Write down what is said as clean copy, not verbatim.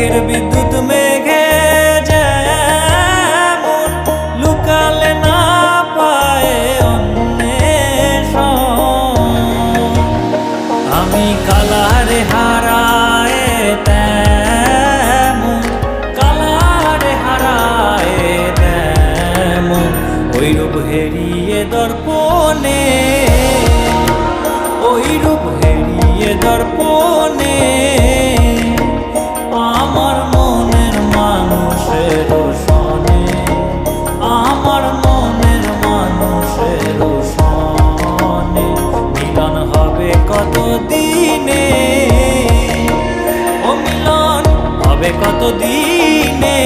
রাতের বিদ্যুৎ মেঘে যেমন লুকালে না পায় অন্বেষণ, আমি কালারে হারায় তেমন, কালারে হারায় তেমন ওই রূপ হেরিয়ে দর্পণে, ওই রূপ হেরিয়ে দর্পণে আমার মনের মানুষের সনে, আমার মনের মানুষের সনে মিলন হবে কত দিনে, ও মিলন হবে কত দিনে।